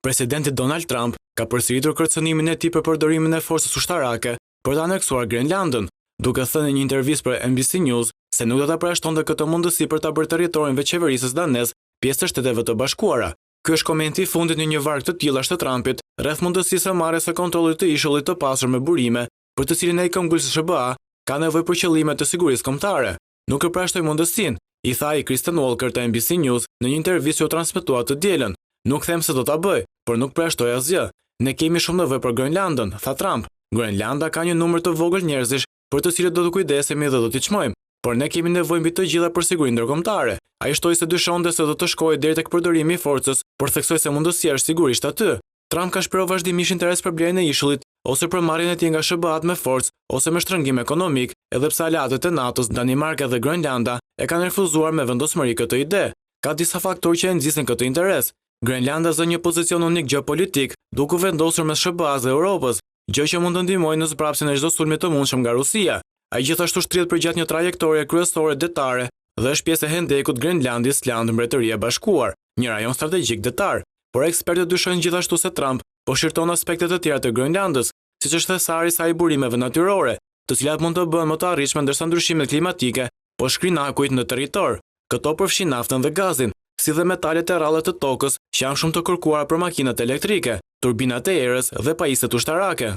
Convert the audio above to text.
Presidenti Donald Trump ka përsëritur kërcënimin e tij për përdorimin e forcës ushtarake për të aneksuar Grenlandën, duke thënë në një intervistë për NBC News se nuk do ta përjashtonte këtë mundësi për ta bërë territorin veç qeverisë daneze pjesë të Shteteve të Bashkuara. Ky është komenti i fundit në një varg të tillësh të Trumpit rreth mundësisë së marrjes së kontrollit të ishullit të pasur me burime, për të cilin ai këmbgulës së SBA ka nevojë për qëllime të sigurisë kombëtare. Nuk e përjashtoi mundësinë, i tha ai Kristen Walker të NBC News në një intervistë që u transmetua të dielën. Nuk them se do ta bëj, por nuk përjashtoj asgjë. Ne kemi shumë nevojë për Grenlandën, tha Trump. Grenlanda ka një numër të vogël njerëzish për të cilët do të kujdesemi dhe do t'i çmojmë, por ne kemi nevojë mbi të gjitha për sigurinë ndërkombëtare. Ai shtoi se dyshonte se do të shkojë deri tek përdorimi i forcës, por theksoi se mundësia është sigurisht aty. Trump ka shprehur vazhdimisht interes për blerjen e ishullit ose për marrjen e tij nga SBA-t me forcë ose me shtrëngim ekonomik, edhe pse aleatët e NATO-s, Danimarka dhe Grenlanda, e kanë refuzuar me vendosmëri këtë ide. Ka disa faktorë që e nxisin këtë interes. Grenlanda zë një pozicion unik gjeopolitik, duke vendosur mes SBA-s dhe Europës, gjë që mund të ndihmojë në zbrapsjen e çdo sulmi të mundshëm nga Rusia. Ai gjithashtu shtrihet përgjatë një trajektorie kryesore detare dhe është pjesë e hendekut Grenland-Island Mbretëria e Bashkuar, një rajon strategjik detar. Por ekspertët dyshojnë gjithashtu se Trump po shirton aspekte të tjera të Grenlandës, siç është thesari i saj burimeve natyrore, të cilat mund të bëhen më të arritshme ndërsa ndryshimet klimatike po shkrin akujt në territor. Këto përfshin naftën dhe gazin, si dhe metalet e rrallë të tokës që janë shumë të kërkuara për makinat elektrike, turbinat e erës dhe pajisjet ushtarake.